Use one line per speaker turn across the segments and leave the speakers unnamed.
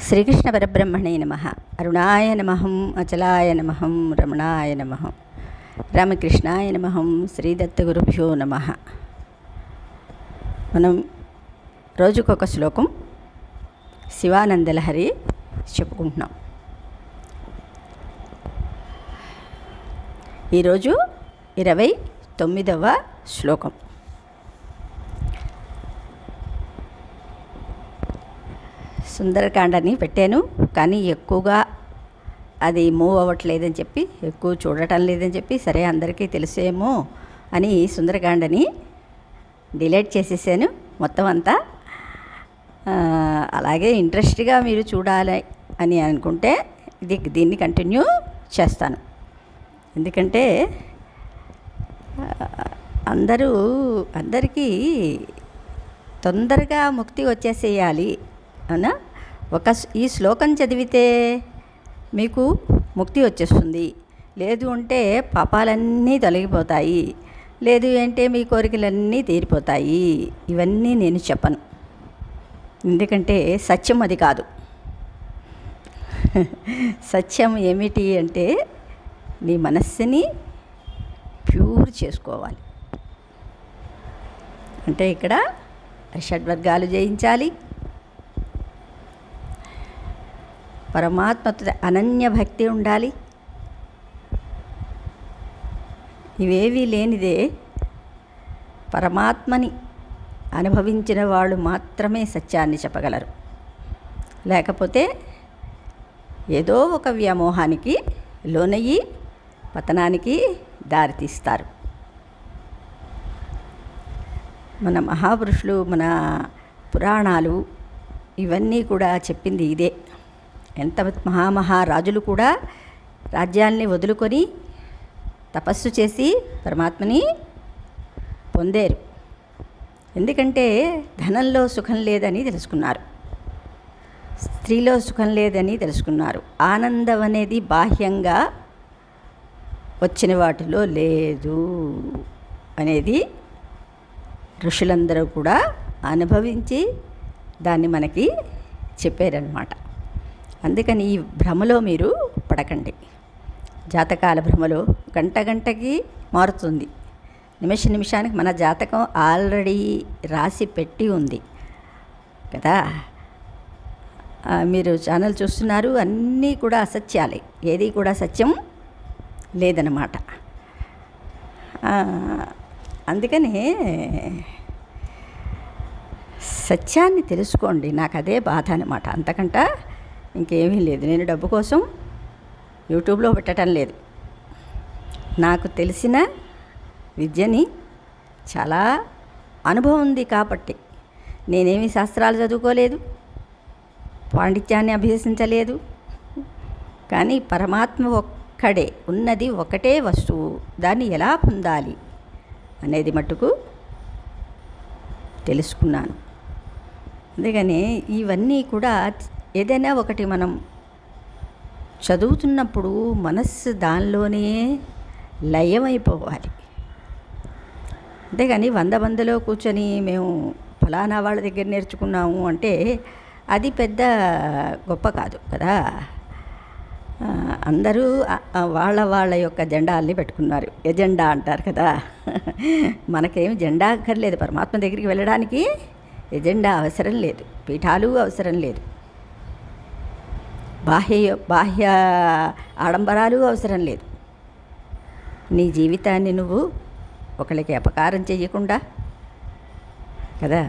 శ్రీకృష్ణ పరబ్రహ్మణే నమః. అరుణాయ నమః, అచలాయ నమః, రమణాయ నమః, రామకృష్ణాయ నమః, శ్రీదత్తగురుభ్యో నమః. మనం రోజుకొక శ్లోకం శివానందలహరి చెప్పుకుంటున్నాం. ఈరోజు 29వ శ్లోకం. సుందరకాండని పెట్టాను, కానీ ఎక్కువగా అది మూవ్ అవ్వట్లేదని చెప్పి, ఎక్కువ చూడటం లేదని చెప్పి, సరే అందరికీ తెలిసేమో అని సుందరకాండని డిలీట్ చేసేసాను మొత్తం అంతా. అలాగే ఇంట్రెస్ట్గా మీరు చూడాలి అని అనుకుంటే దీన్ని కంటిన్యూ చేస్తాను. ఎందుకంటే అందరికీ తొందరగా ముక్తి వచ్చేసేయాలి అవునా. ఈ శ్లోకం చదివితే మీకు ముక్తి వచ్చేస్తుంది, లేదు అంటే పాపాలన్నీ తొలగిపోతాయి, లేదు అంటే మీ కోరికలన్నీ తీరిపోతాయి. ఇవన్నీ నేను చెప్పను, ఎందుకంటే సత్యం అది కాదు. సత్యం ఏమిటి అంటే నీ మనస్సుని ప్యూర్ చేసుకోవాలి. అంటే ఇక్కడ షడ్వర్గాలు జయించాలి, పరమాత్మతో అనన్య భక్తి ఉండాలి. ఇవేవీ లేనిదే పరమాత్మని అనుభవించిన వాళ్ళు మాత్రమే సత్యాన్ని చెప్పగలరు. లేకపోతే ఏదో ఒక వ్యామోహానికి లోనయ్యి పతనానికి దారితీస్తారు. మన మహాపురుషులు, మన పురాణాలు ఇవన్నీ కూడా చెప్పింది ఇదే. ఎంత మహారాజులు కూడా రాజ్యాల్ని వదులుకొని తపస్సు చేసి పరమాత్మని పొందారు. ఎందుకంటే ధనంలో సుఖం లేదని తెలుసుకున్నారు, స్త్రీలో సుఖం లేదని తెలుసుకున్నారు. ఆనందం అనేది బాహ్యంగా వచ్చిన వాటిలో లేదు అనేది ఋషులందరూ కూడా అనుభవించి దాన్ని మనకి చెప్పారన్నమాట. అందుకని ఈ భ్రమలో మీరు పడకండి. జాతకాల భ్రమలో గంటకి మారుతుంది, నిమిషానికి మన జాతకం ఆల్రెడీ రాసి పెట్టి ఉంది కదా. మీరు ఛానల్ చూస్తున్నారు, అన్నీ కూడా అసత్యాలే, ఏది కూడా సత్యం లేదన్నమాట. అందుకని సత్యాన్ని తెలుసుకోండి. నాకు అదే బాధ అన్నమాట, అంతకంట ఇంకేమీ లేదు. నేను డబ్బు కోసం యూట్యూబ్లో పెట్టడం లేదు. నాకు తెలిసిన విద్యని చాలా అనుభవం ఉంది కాబట్టి, నేనేమి శాస్త్రాలు చదువుకోలేదు, పాండిత్యాన్ని అభ్యసించలేదు. కానీ పరమాత్మ ఒక్కడే, ఉన్నది ఒకటే వస్తువు, దాన్ని ఎలా పొందాలి అనేది మట్టుకు తెలుసుకున్నాను. అందుకని ఇవన్నీ కూడా ఏదైనా ఒకటి మనం చదువుతున్నప్పుడు మనస్సు దానిలోనే లయమైపోవాలి. అంతేగాని 100 మందిలో కూర్చొని మేము ఫలానా వాళ్ళ దగ్గర నేర్చుకున్నాము అంటే అది పెద్ద గొప్ప కాదు కదా. అందరూ వాళ్ళ యొక్క జెండాల్ని పెట్టుకున్నారు, ఎజెండా అంటారు కదా. మనకేమి జెండా అక్కర్లేదు, పరమాత్మ దగ్గరికి వెళ్ళడానికి ఎజెండా అవసరం లేదు, పీఠాలు అవసరం లేదు, బాహ్య ఆడంబరాలు అవసరం లేదు. నీ జీవితాన్ని నువ్వు ఒకరికి అపకారం చేయకుండా కదా,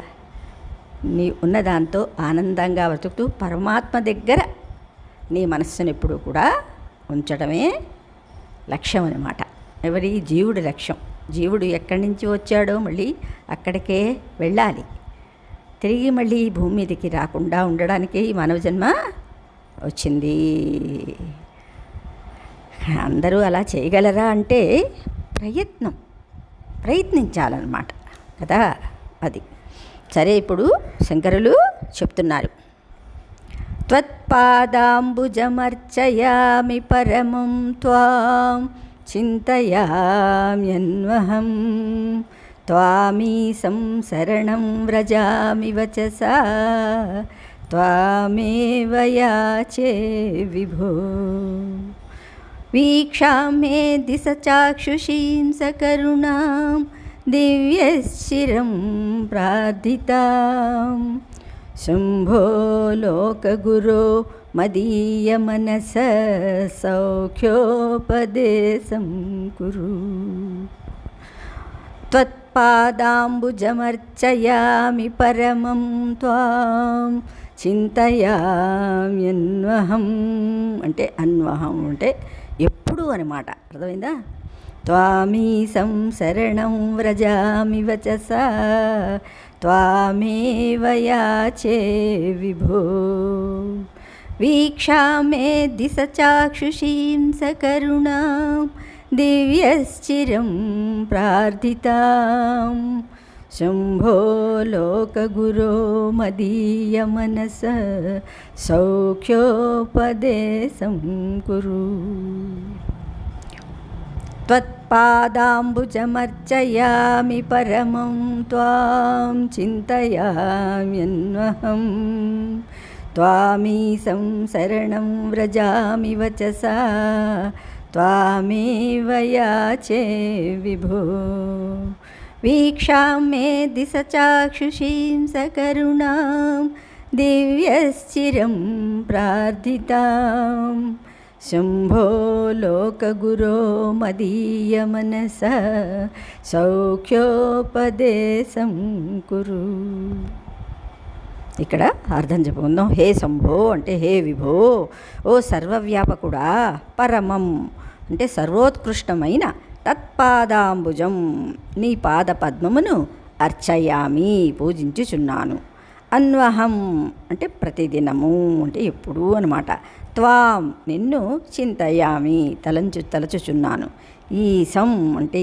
నీ ఉన్నదాంతో ఆనందంగా బ్రతుకుతూ పరమాత్మ దగ్గర నీ మనస్సును ఎప్పుడూ కూడా ఉంచడమే లక్ష్యం అన్నమాట. ఎవరి జీవుడి లక్ష్యం. జీవుడు ఎక్కడి నుంచి వచ్చాడో మళ్ళీ అక్కడికే వెళ్ళాలి. తిరిగి మళ్ళీ భూమి మీదకి రాకుండా ఉండడానికే ఈ మానవ జన్మ వచ్చింది. అందరూ అలా చేయగలరా అంటే ప్రయత్నించాలన్నమాట కదా. అది సరే. ఇప్పుడు శంకరులు చెప్తున్నారు, త్వత్పాదాంబుజమర్చయామి పరమం త్వాం చింతయామ్యన్వహం త్వామీశం శరణం వ్రజామి వచసా త్వామేవ యాచే విభో వీక్షామ్యేది సచాక్షుషీం సకరుణాం దివ్యశిరం ప్రార్థితాం శంభో లోకగురో మదీయమనస సౌఖ్యోపదేశం కురు త్వత్పాదాంబుజమర్చయామి పరమం త్వాం చింతయామ్యన్వహం అంటే అన్వహం అంటే ఎప్పుడు అనమాట. అర్థమైందా? త్వామీశం శరణం వ్రజామి వచసా త్వామేవ యాచే విభో వీక్షామ్యేది సచాక్షుషీం సకరుణాం దివ్యశ్చిరం ప్రార్థితాం శంభో లోకగురో మదీయమనస సౌఖ్యోపదేశం కురు త్వత్పాదాంబుజమర్చయామి పరమం త్వాం చింతయామ్యన్వహం త్వామీశం శరణం వ్రజామి వచసా త్వామేవ యాచే విభో వీక్షామ్యేది సచాక్షుషీం సకరుణాం దివ్యశ్చిరం ప్రార్థితాం శంభో లోకగురో మదీయమనస సౌఖ్యోపదేశం కురు. ఇక్కడ అర్థం చెప్పుకుందాం. హే శంభో అంటే హే విభో, ఓ సర్వవ్యాపకుడా, పరమం అంటే సర్వోత్కృష్టమైన తత్పాదాంబుజం నీ పాద పద్మమును అర్చయామి పూజించుచున్నాను. అన్వహం అంటే ప్రతిదినము అంటే ఎప్పుడూ అనమాట. త్వాం నిన్ను చింతయామి తలచుచున్నాను. ఈశం అంటే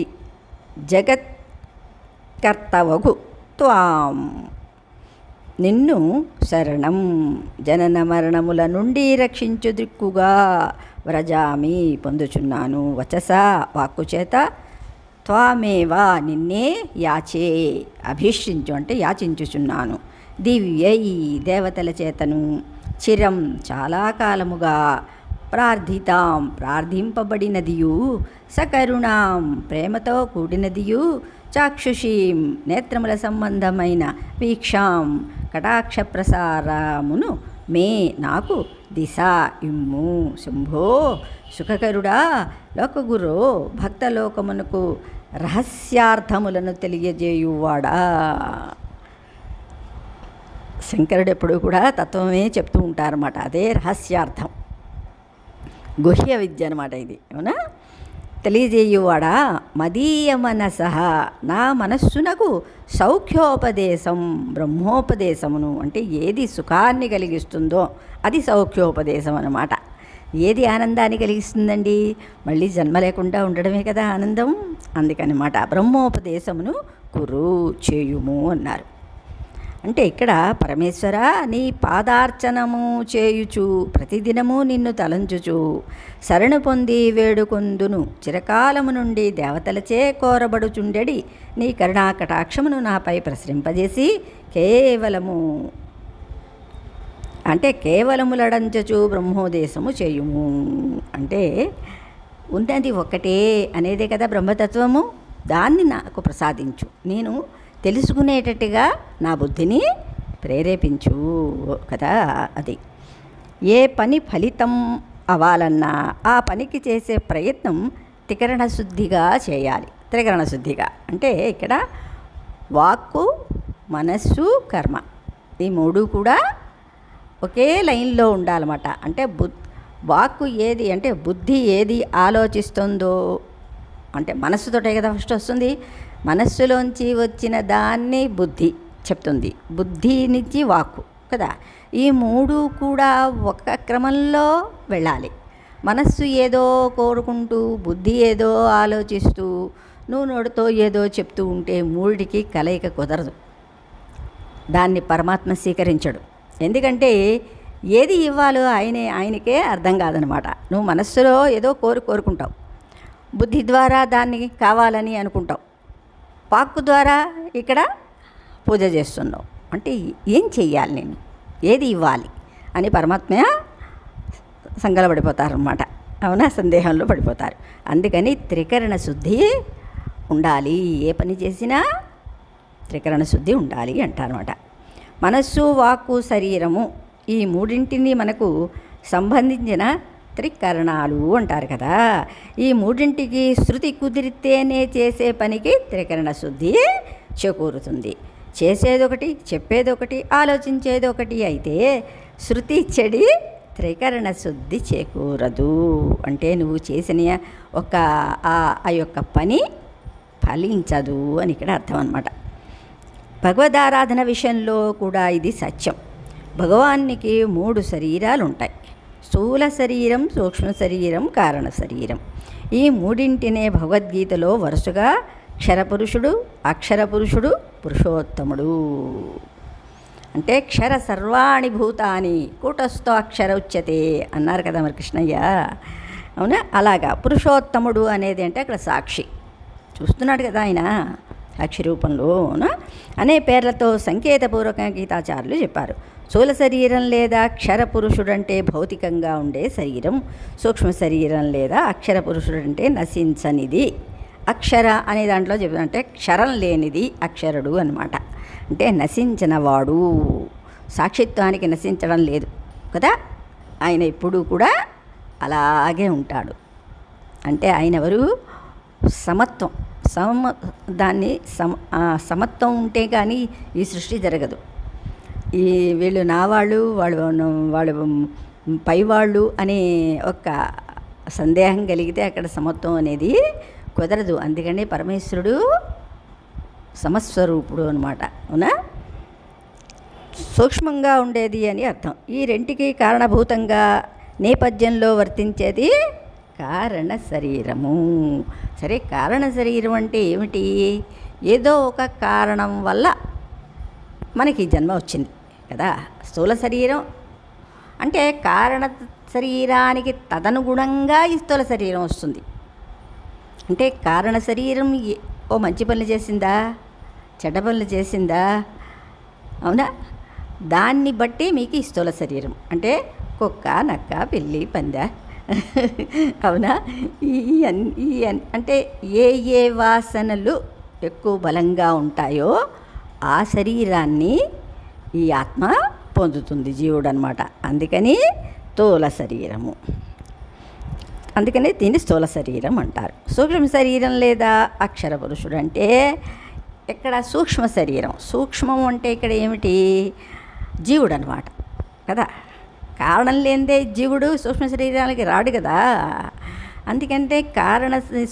జగత్కర్తవగు త్వాం నిన్ను శరణం జనన మరణముల నుండి రక్షించు దిక్కుగా వ్రజామి పొందుచున్నాను. వచసా వాక్కు చేత త్వామేవా నిన్నే యాచే అభిష్టించు అంటే యాచించుచున్నాను. దివ్యై దేవతల చేతను చిరం చాలా కాలముగా ప్రార్థితాం ప్రార్థింపబడినదియు సకరుణాం ప్రేమతో కూడినదియు చాక్షుషీం నేత్రముల సంబంధమైన వీక్షాం కటాక్ష ప్రసారమును మే నాకు దిశ ఇమ్ము. శంభో సుఖకరుడా లోకగురో భక్తలోకమునకు రహస్యార్థములను తెలియజేయువాడా. శంకరుడు ఎప్పుడు కూడా తత్వమే చెప్తూ ఉంటారన్నమాట. అదే రహస్యార్థం, గుహ్య విద్య అనమాట ఇది. అవునా? తెలియజేయువాడా మదీయ మనసః నా మనస్సునకు సౌఖ్యోపదేశం బ్రహ్మోపదేశమును అంటే ఏది సుఖాన్ని కలిగిస్తుందో అది సౌఖ్యోపదేశం అన్నమాట. ఏది ఆనందాన్ని కలిగిస్తుందండి? మళ్ళీ జన్మ లేకుండా ఉండడమే కదా ఆనందం. అందుకనమాట బ్రహ్మోపదేశమును కురు చేయుము అన్నారు. అంటే ఇక్కడ పరమేశ్వర నీ పాదార్చనము చేయుచు ప్రతిదినము నిన్ను తలంచుచు శరణు పొంది వేడుకొందును చిరకాలము నుండి దేవతలచే కోరబడుచుండెడి నీ కరుణాకటాక్షమును నాపై ప్రసరింపజేసి కేవలములడంచచు బ్రహ్మోదేశము చేయుము. అంటే ఉన్నది ఒక్కటే అనేదే కదా బ్రహ్మతత్వము. దాన్ని నాకు ప్రసాదించు, నేను తెలుసుకునేటట్టుగా నా బుద్ధిని ప్రేరేపించు కదా. అది ఏ పని ఫలితం అవ్వాలన్నా ఆ పనికి చేసే ప్రయత్నం త్రికరణ శుద్ధిగా చేయాలి. త్రికరణ శుద్ధిగా అంటే ఇక్కడ వాక్కు మనస్సు కర్మ ఈ మూడు కూడా ఒకే లైన్లో ఉండాలన్నమాట. అంటే వాక్కు ఏది అంటే బుద్ధి ఏది ఆలోచిస్తుందో అంటే మనస్సుతోటే కదా ఫస్ట్ వస్తుంది. మనస్సులోంచి వచ్చిన దాన్ని బుద్ధి చెప్తుంది, బుద్ధి నుంచి వాక్కు కదా. ఈ మూడు కూడా ఒక క్రమంలో వెళ్ళాలి. మనస్సు ఏదో కోరుకుంటూ బుద్ధి ఏదో ఆలోచిస్తూ నువ్వు నోటితో ఏదో చెప్తూ ఉంటే మూడికి కలయిక కుదరదు. దాన్ని పరమాత్మ స్వీకరించడు. ఎందుకంటే ఏది ఇవ్వాలో ఆయనకే అర్థం కాదనమాట. నువ్వు మనస్సులో ఏదో కోరుకుంటావు, బుద్ధి ద్వారా దాన్ని కావాలని అనుకుంటావు, వాక్కు ద్వారా ఇక్కడ పూజ చేస్తున్నావు. అంటే ఏం చెయ్యాలి నేను? ఏది ఇవ్వాలి అని పరమాత్మ సంగలపడిపోతారనమాట. అవునా, సందేహంలో పడిపోతారు. అందుకని త్రికరణ శుద్ధి ఉండాలి, ఏ పని చేసినా త్రికరణ శుద్ధి ఉండాలి అంటారన్నమాట. మనస్సు, వాక్కు, శరీరము ఈ మూడింటిని మనకు సంబంధించిన త్రికరణాలు అంటారు కదా. ఈ మూడింటికి శృతి కుదిరితేనే చేసే పనికి త్రికరణ శుద్ధి చేకూరుతుంది. చేసేదొకటి, చెప్పేదొకటి, ఆలోచించేదొకటి అయితే శృతి చెడి త్రికరణ శుద్ధి చేకూరదు. అంటే నువ్వు చేసిన ఆ యొక్క పని ఫలించదు అని ఇక్కడ అర్థం అన్నమాట. భగవదారాధన విషయంలో కూడా ఇది సత్యం. భగవానికి 3 శరీరాలు ఉంటాయి: స్థూల శరీరం, సూక్ష్మ శరీరం, కారణ శరీరం. ఈ మూడింటినే భగవద్గీతలో వరుసగా క్షరపురుషుడు, అక్షరపురుషుడు, పురుషోత్తముడు అంటే క్షర సర్వాణి భూతాని కూటస్థో అక్షర ఉచ్యతే అన్నారు కదా మరి కృష్ణయ్య. అవునా, అలాగా పురుషోత్తముడు అనేది అంటే అక్కడ సాక్షి చూస్తున్నాడు కదా ఆయన సాక్షి రూపంలో అనే పేర్లతో సంకేతపూర్వకంగా గీతాచార్యులు చెప్పారు. స్థూల శరీరం లేదా క్షర పురుషుడంటే భౌతికంగా ఉండే శరీరం, సూక్ష్మ శరీరం లేదా అక్షర పురుషుడంటే నశించనిది. అక్షర అనే దాంట్లో చెప్తుంటే క్షరం లేనిది అక్షరుడు అన్నమాట. అంటే నశించినవాడు, సాక్షిత్వానికి నశించడం లేదు కదా, ఆయన ఎప్పుడూ కూడా అలాగే ఉంటాడు. అంటే ఆయన ఎవరు? సమత్వం. సమత్వం ఉంటే కానీ ఈ సృష్టి జరగదు. ఈ వీళ్ళు నా వాళ్ళు, వాళ్ళు పైవాళ్ళు అనే ఒక సందేహం కలిగితే అక్కడ సమత్వం అనేది కుదరదు. అందుకని పరమేశ్వరుడు సమస్వరూపుడు అనమాట. అవునా, సూక్ష్మంగా ఉండేది అని అర్థం. ఈ రెంటికి కారణభూతంగా నేపథ్యంలో వర్తించేది కారణ శరీరము. సరే, కారణ శరీరం అంటే ఏమిటి? ఏదో ఒక కారణం వల్ల మనకి జన్మ వచ్చింది కదా. స్థూల శరీరం అంటే కారణ శరీరానికి తదనుగుణంగా ఈ స్థూల శరీరం వస్తుంది. అంటే కారణ శరీరం ఓ మంచి పనులు చేసిందా, చెడ్డ పనులు చేసిందా, అవునా, దాన్ని బట్టి మీకు ఈ స్థూల శరీరం అంటే కుక్క, నక్క, పిల్లి, పంద, అవునా, అంటే ఏ వాసనలు ఎక్కువ బలంగా ఉంటాయో ఆ శరీరాన్ని ఈ ఆత్మ పొందుతుంది, జీవుడు అనమాట. అందుకని స్థూల శరీరము, అందుకని దీన్ని స్థూల శరీరం అంటారు. సూక్ష్మ శరీరం లేదా అక్షర పురుషుడు అంటే ఇక్కడ సూక్ష్మ శరీరం. సూక్ష్మం అంటే ఇక్కడ ఏమిటి? జీవుడు అనమాట కదా. కారణం లేనిదే జీవుడు సూక్ష్మ శరీరానికి రాడు కదా. అందుకంటే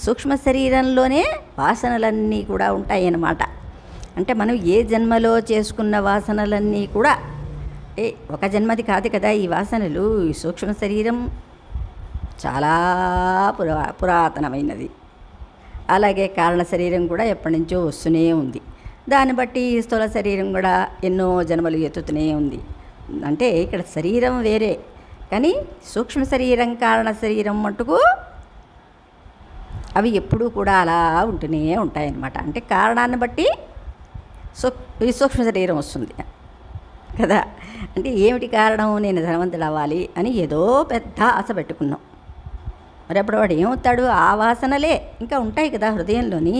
సూక్ష్మ శరీరంలోనే వాసనలన్నీ కూడా ఉంటాయి అన్నమాట. అంటే మనం ఏ జన్మలో చేసుకున్న వాసనలన్నీ కూడా ఒక జన్మది కాదు కదా ఈ వాసనలు. ఈ సూక్ష్మ శరీరం చాలా పురాతనమైనది. అలాగే కారణ శరీరం కూడా ఎప్పటి నుంచో వస్తూనే ఉంది. దాన్ని బట్టి స్థూల శరీరం కూడా ఎన్నో జన్మలు ఎత్తుతూనే ఉంది. అంటే ఇక్కడ శరీరం వేరే, కానీ సూక్ష్మ శరీరం, కారణ శరీరం మట్టుకు అవి ఎప్పుడూ కూడా అలా ఉంటూనే ఉంటాయన్నమాట. అంటే కారణాన్ని బట్టి ఈ సూక్ష్మ శరీరం వస్తుంది కదా. అంటే ఏమిటి కారణం? నేను ధనవంతుడు అవ్వాలి అని ఏదో పెద్ద ఆశ పెట్టుకున్నాం. మరి అప్పుడు వాడు ఏమవుతాడు? ఆ వాసనలే ఇంకా ఉంటాయి కదా హృదయంలోని.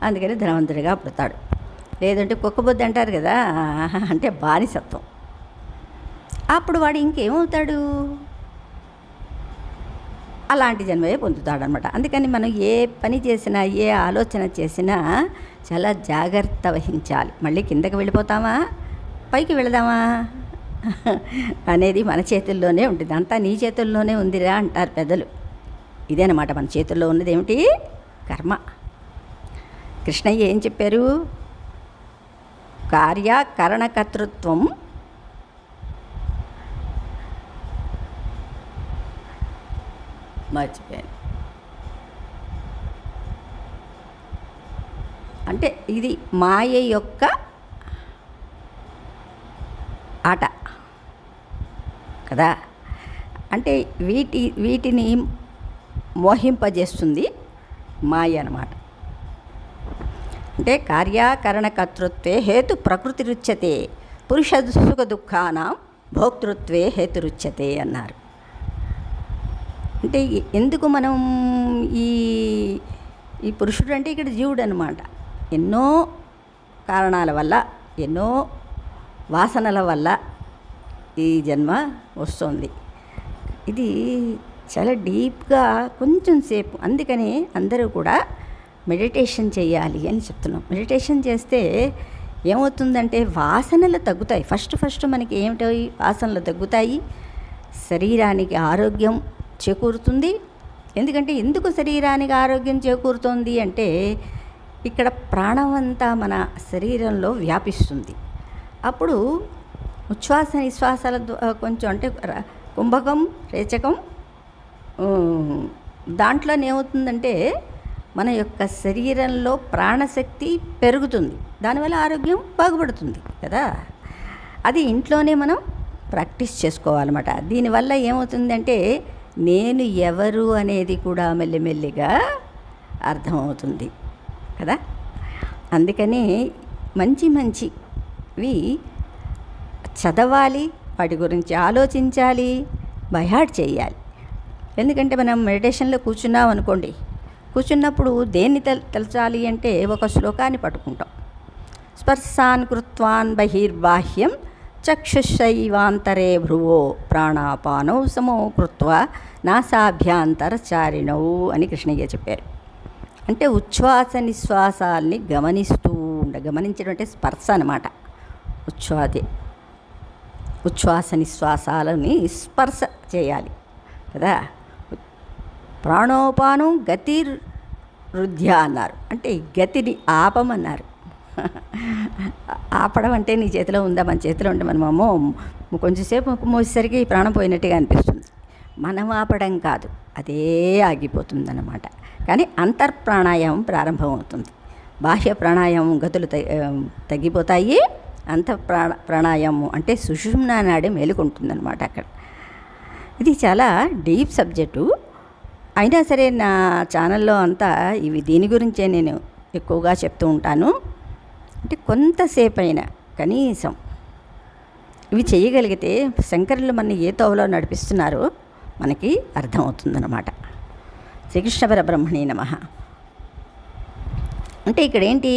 అందుకని ధనవంతుడిగా పుడతాడు. లేదంటే కుక్కబొద్దు అంటారు కదా, అంటే బానిసత్వం. అప్పుడు వాడు ఇంకేమవుతాడు? అలాంటి జన్మయే పొందుతాడనమాట. అందుకని మనం ఏ పని చేసినా, ఏ ఆలోచన చేసినా చాలా జాగ్రత్త వహించాలి. మళ్ళీ కిందకి వెళ్ళిపోతామా, పైకి వెళదామా అనేది మన చేతుల్లోనే ఉంటుంది. అంతా నీ చేతుల్లోనే ఉందిరా అంటారు పెద్దలు. ఇదేనమాట మన చేతుల్లో ఉన్నది ఏమిటి? కర్మ. కృష్ణయ్య ఏం చెప్పారు? కార్యకరణకర్తృత్వం మర్చిపోయాను. అంటే ఇది మాయ యొక్క ఆట కదా. అంటే వీటిని మోహింపజేస్తుంది మాయ అన్నమాట. అంటే కార్యకరణకర్తృత్వే హేతు ప్రకృతి రుచ్యతే పురుష సుఖ దుఃఖానాం భోక్తృత్వే హేతురుచ్యతే అన్నారు. అంటే ఎందుకు మనం ఈ ఈ పురుషుడు అంటే ఇక్కడ జీవుడు అనమాట. ఎన్నో కారణాల వల్ల, ఎన్నో వాసనల వల్ల ఈ జన్మ వస్తుంది. ఇది చాలా డీప్గా కొంచెం సేపు, అందుకని అందరూ కూడా మెడిటేషన్ చేయాలి అని చెప్తున్నాం. మెడిటేషన్ చేస్తే ఏమవుతుందంటే వాసనలు తగ్గుతాయి. ఫస్ట్ మనకి ఏమిటో వాసనలు తగ్గుతాయి, శరీరానికి ఆరోగ్యం చేకూరుతుంది. ఎందుకంటే ఎందుకు శరీరానికి ఆరోగ్యం చేకూరుతుంది అంటే ఇక్కడ ప్రాణం అంతా మన శరీరంలో వ్యాపిస్తుంది. అప్పుడు ఉచ్ఛ్వాస నిశ్వాసాల కొంచెం అంటే కుంభకం రేచకం దాంట్లోనే ఏమవుతుందంటే మన యొక్క శరీరంలో ప్రాణశక్తి పెరుగుతుంది, దానివల్ల ఆరోగ్యం బాగుపడుతుంది కదా. అది ఇంట్లోనే మనం ప్రాక్టీస్ చేసుకోవాలన్నమాట. దీనివల్ల ఏమవుతుందంటే నేను ఎవరు అనేది కూడా మెల్లిమెల్లిగా అర్థమవుతుంది కదా. అందుకని మంచివి చదవాలి, వాటి గురించి ఆలోచించాలి, బైహార్ట్ చేయాలి. ఎందుకంటే మనం మెడిటేషన్లో కూర్చున్నాం అనుకోండి, కూర్చున్నప్పుడు దేన్ని తలచాలి అంటే ఒక శ్లోకాన్ని పట్టుకుంటాం. స్పర్శాన్ కృత్వాన్ బహిర్బాహ్యం చక్షుషైవాంతరే భ్రువో ప్రాణాపానౌ సమో కృత్వా నాసాభ్యాంతరచారిణౌ అని కృష్ణయ్య చెప్పారు. అంటే ఉచ్ఛ్వాస నిశ్వాసాల్ని గమనించడం అంటే స్పర్శ అన్నమాట. ఉచ్ఛ్వాస నిశ్వాసాలని స్పర్శ చేయాలి కదా. ప్రాణోపానం గతిరుధ్య అన్నారు, అంటే గతిని ఆపమన్నారు. ఆపడం అంటే నీ చేతిలో ఉందా, మన చేతిలో ఉంటే మనమేమో కొంచెంసేపు మోసేసరికి ప్రాణం పోయినట్టుగా అనిపిస్తుంది. మనం ఆపడం కాదు, అదే ఆగిపోతుంది అన్నమాట. కానీ అంతర్ప్రాణాయామం ప్రారంభమవుతుంది. బాహ్య ప్రాణాయామం గతులు తగ్గిపోతాయి. ప్రాణాయామం అంటే సుషుమ్నా నాడి మేలుకుంటుందన్నమాట అక్కడ. ఇది చాలా డీప్ సబ్జెక్టు. అయినా సరే నా ఛానల్లో అంతా దీని గురించే నేను ఎక్కువగా చెప్తూ ఉంటాను. అంటే కొంతసేపు అయినా కనీసం ఇవి చేయగలిగితే శంకరులు మన ఏ తోవలో నడిపిస్తున్నారో మనకి అర్థమవుతుందన్నమాట. శ్రీకృష్ణ పరబ్రహ్మణే నమః. అంటే ఇక్కడ ఏంటి,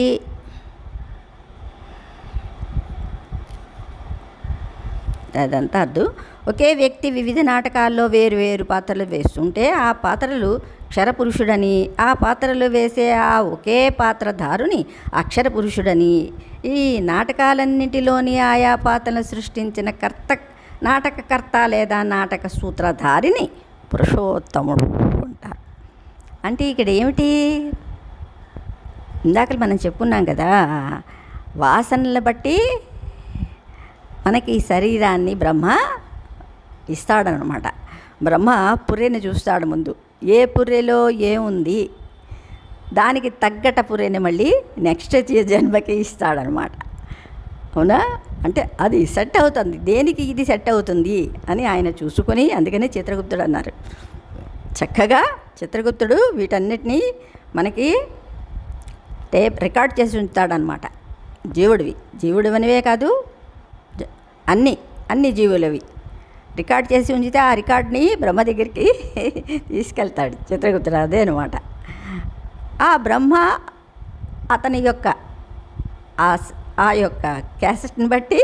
అదంతా అద్దు. ఒకే వ్యక్తి వివిధ నాటకాల్లో వేరు పాత్రలు వేస్తుంటే ఆ పాత్రలు క్షరపురుషుడని, ఆ పాత్రలు వేసే ఆ ఒకే పాత్రధారుని అక్షర పురుషుడని, ఈ నాటకాలన్నింటిలోని ఆయా పాత్రలను సృష్టించిన నాటకకర్త లేదా నాటక సూత్రధారిని పురుషోత్తముడు అంటారు. అంటే ఇక్కడ ఏమిటి, ఇందాక మనం చెప్పుకున్నాం కదా, వాసనలు బట్టి మనకి ఈ శరీరాన్ని బ్రహ్మ ఇస్తాడనమాట. బ్రహ్మ పుర్రెని చూస్తాడు ముందు, ఏ పుర్రెలో ఏముంది దానికి తగ్గట పుర్రెని మళ్ళీ నెక్స్ట్ జన్మకి ఇస్తాడనమాట. అవునా, అంటే అది సెట్ అవుతుంది, దేనికి ఇది సెట్ అవుతుంది అని ఆయన చూసుకొని, అందుకనే చిత్రగుప్తుడు అన్నారు. చక్కగా చిత్రగుప్తుడు వీటన్నిటినీ మనకి రికార్డ్ చేసి ఉంచుతాడనమాట. జీవుడివనివే కాదు, అన్ని జీవులవి రికార్డ్ చేసి ఉంచితే ఆ రికార్డ్ని బ్రహ్మ దగ్గరికి తీసుకెళ్తాడు చిత్రగుప్తుడు. అదే అనమాట. ఆ బ్రహ్మ అతని యొక్క ఆ యొక్క క్యాసెట్ని బట్టి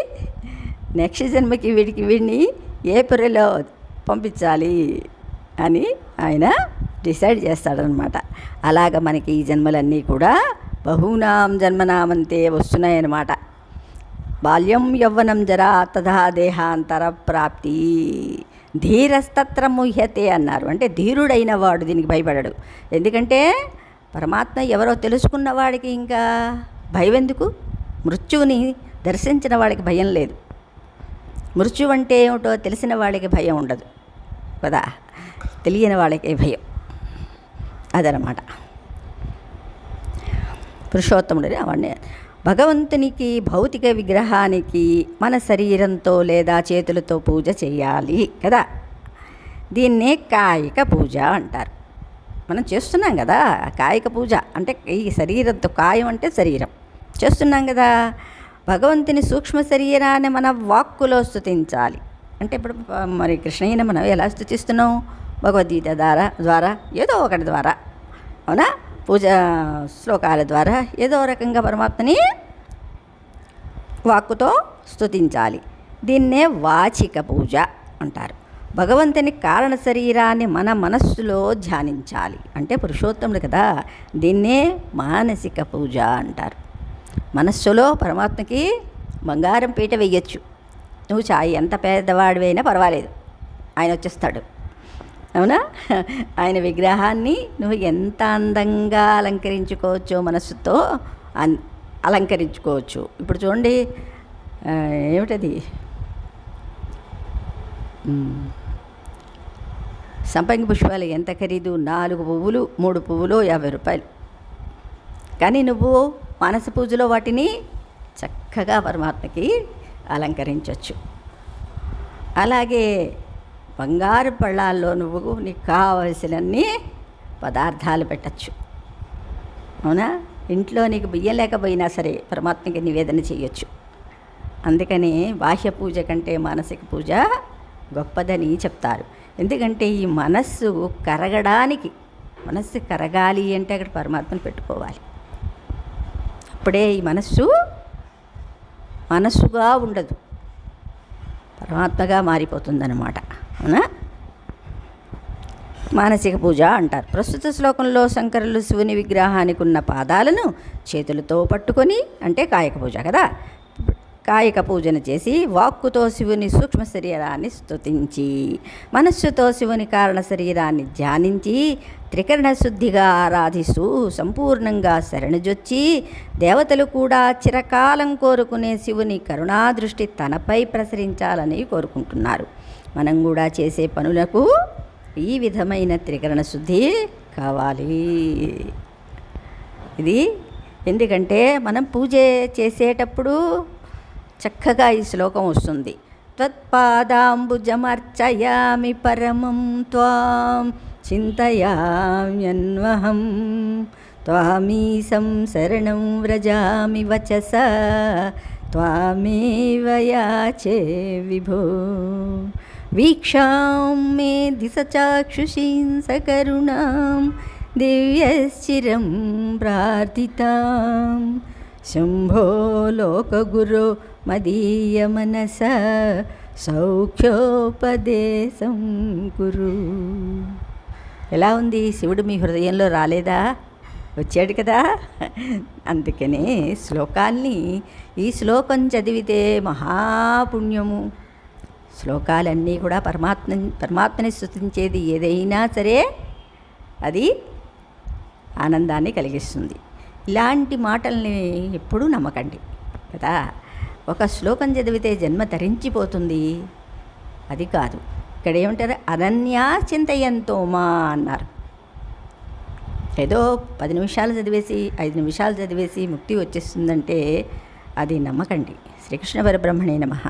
నెక్స్ట్ జన్మకి వీడిని ఏ పుర్రెలో పంపించాలి అని ఆయన డిసైడ్ చేస్తాడనమాట. అలాగ మనకి ఈ జన్మలన్నీ కూడా బహూనాం జన్మనామంతే వస్తున్నాయన్నమాట. బాల్యం యవ్వనం జరా తథా దేహాంతర ప్రాప్తి ధీరస్తత్ర ముహ్యతే అన్నారు. అంటే ధీరుడైన వాడు దీనికి భయపడడు. ఎందుకంటే పరమాత్మ ఎవరో తెలుసుకున్న వాడికి ఇంకా భయం ఎందుకు? మృత్యువుని దర్శించిన వాడికి భయం లేదు. మృత్యు అంటే ఏమిటో తెలిసిన వాడికి భయం ఉండదు కదా, తెలియని వాళ్ళకి భయం. అదనమాట పురుషోత్తముడు. అవన్నీ భగవంతునికి భౌతిక విగ్రహానికి మన శరీరంతో లేదా చేతులతో పూజ చేయాలి కదా. దీన్నే కాయిక పూజ అంటారు. మనం చేస్తున్నాం కదా కాయిక పూజ. అంటే ఈ శరీరంతో, కాయం అంటే శరీరం, చేస్తున్నాం కదా. భగవంతుని సూక్ష్మ శరీరాన్ని మన వాక్కులో స్తుతించాలి. అంటే ఇప్పుడు మరి కృష్ణయ్యని మనం ఎలా స్తుతిస్తున్నాం? భగవద్గీత ద్వారా ఏదో ఒకటి ద్వారా, అవునా, పూజ శ్లోకాల ద్వారా ఏదో రకంగా పరమాత్మని వాక్కుతో స్తుతించాలి. దీన్నే వాచిక పూజ అంటారు. భగవంతుని కారణ శరీరాన్ని మన మనస్సులో ధ్యానించాలి. అంటే పురుషోత్తముడు కదా, దీన్నే మానసిక పూజ అంటారు. మనస్సులో పరమాత్మకి బంగారం పీట వెయ్యొచ్చు. నువ్వు ఎంత పేదవాడివైనా పర్వాలేదు, ఆయన వచ్చేస్తాడు. అవునా? ఆయన విగ్రహాన్ని నువ్వు ఎంత అందంగా అలంకరించుకోవచ్చో మనస్సుతో అలంకరించుకోవచ్చు. ఇప్పుడు చూడండి, ఏమిటది, సంపంగి పుష్పాలు ఎంత ఖరీదు? 4 పువ్వులు 3 పువ్వులు 50 రూపాయలు. కానీ నువ్వు మానస పూజలో వాటిని చక్కగా పరమాత్మకి అలంకరించవచ్చు. అలాగే బంగారు పళ్ళాల్లో నువ్వు నీకు కావలసినన్ని పదార్థాలు పెట్టచ్చు. అవునా? ఇంట్లో నీకు బియ్యం లేకపోయినా సరే పరమాత్మకి నివేదన చేయొచ్చు. అందుకని బాహ్య పూజ కంటే మానసిక పూజ గొప్పదని చెప్తారు. ఎందుకంటే ఈ మనస్సు కరగడానికి, మనస్సు కరగాలి అంటే అక్కడ పరమాత్మను పెట్టుకోవాలి. అప్పుడే ఈ మనస్సుగా ఉండదు, పరమాత్మగా మారిపోతుందన్నమాట. అవునా? మానసిక పూజ అంటారు. ప్రస్తుత శ్లోకంలో శంకరులు శివుని విగ్రహానికి ఉన్న పాదాలను చేతులతో పట్టుకొని, అంటే కాయక పూజ కదా, కాయక పూజను చేసి వాక్కుతో శివుని సూక్ష్మ శరీరాన్ని స్తుతించి, మనస్సుతో శివుని కారణ శరీరాన్ని ధ్యానించి, త్రికరణ శుద్ధిగా ఆరాధిస్తూ సంపూర్ణంగా శరణుజొచ్చి, దేవతలు కూడా చిరకాలం కోరుకునే శివుని కరుణాదృష్టి తనపై ప్రసరించాలని కోరుకుంటున్నారు. మనం కూడా చేసే పనులకు ఈ విధమైన త్రికరణ శుద్ధి కావాలి. ఇది ఎందుకంటే మనం పూజ చేసేటప్పుడు చక్కగా ఈ శ్లోకం వస్తుంది. త్వత్పాదాంబుజమర్చయామి పరమం త్వాం చింతయామ్యన్వహం త్వామీశం శరణం వ్రజామి వచస త్వామేవ యాచే విభో వీక్షాం మే దిశచాక్షుషీం సకరుణాం దివ్యశ్చిరం ప్రార్థితాం శంభో లోకగురో మదీయ మనస సౌఖ్యోపదేశం కురు. ఎలా ఉంది? శివుడు మీ హృదయంలో రాలేదా? వచ్చాడు కదా. అందుకనే శ్లోకాల్ని, ఈ శ్లోకం చదివితే మహాపుణ్యము. శ్లోకాలన్నీ కూడా పరమాత్మని స్తుతించేది ఏదైనా సరే అది ఆనందాన్ని కలిగిస్తుంది. ఇలాంటి మాటల్ని ఎప్పుడూ నమ్మకండి కదా. ఒక శ్లోకం చదివితే జన్మ తరించిపోతుంది, అది కాదు. ఇక్కడ ఏమంటారు? అనన్యా చింతయంతో మా అన్నారు. ఏదో 10 నిమిషాలు చదివేసి 5 నిమిషాలు చదివేసి ముక్తి వచ్చేస్తుందంటే అది నమ్మకండి. శ్రీకృష్ణ పరబ్రహ్మణే నమః.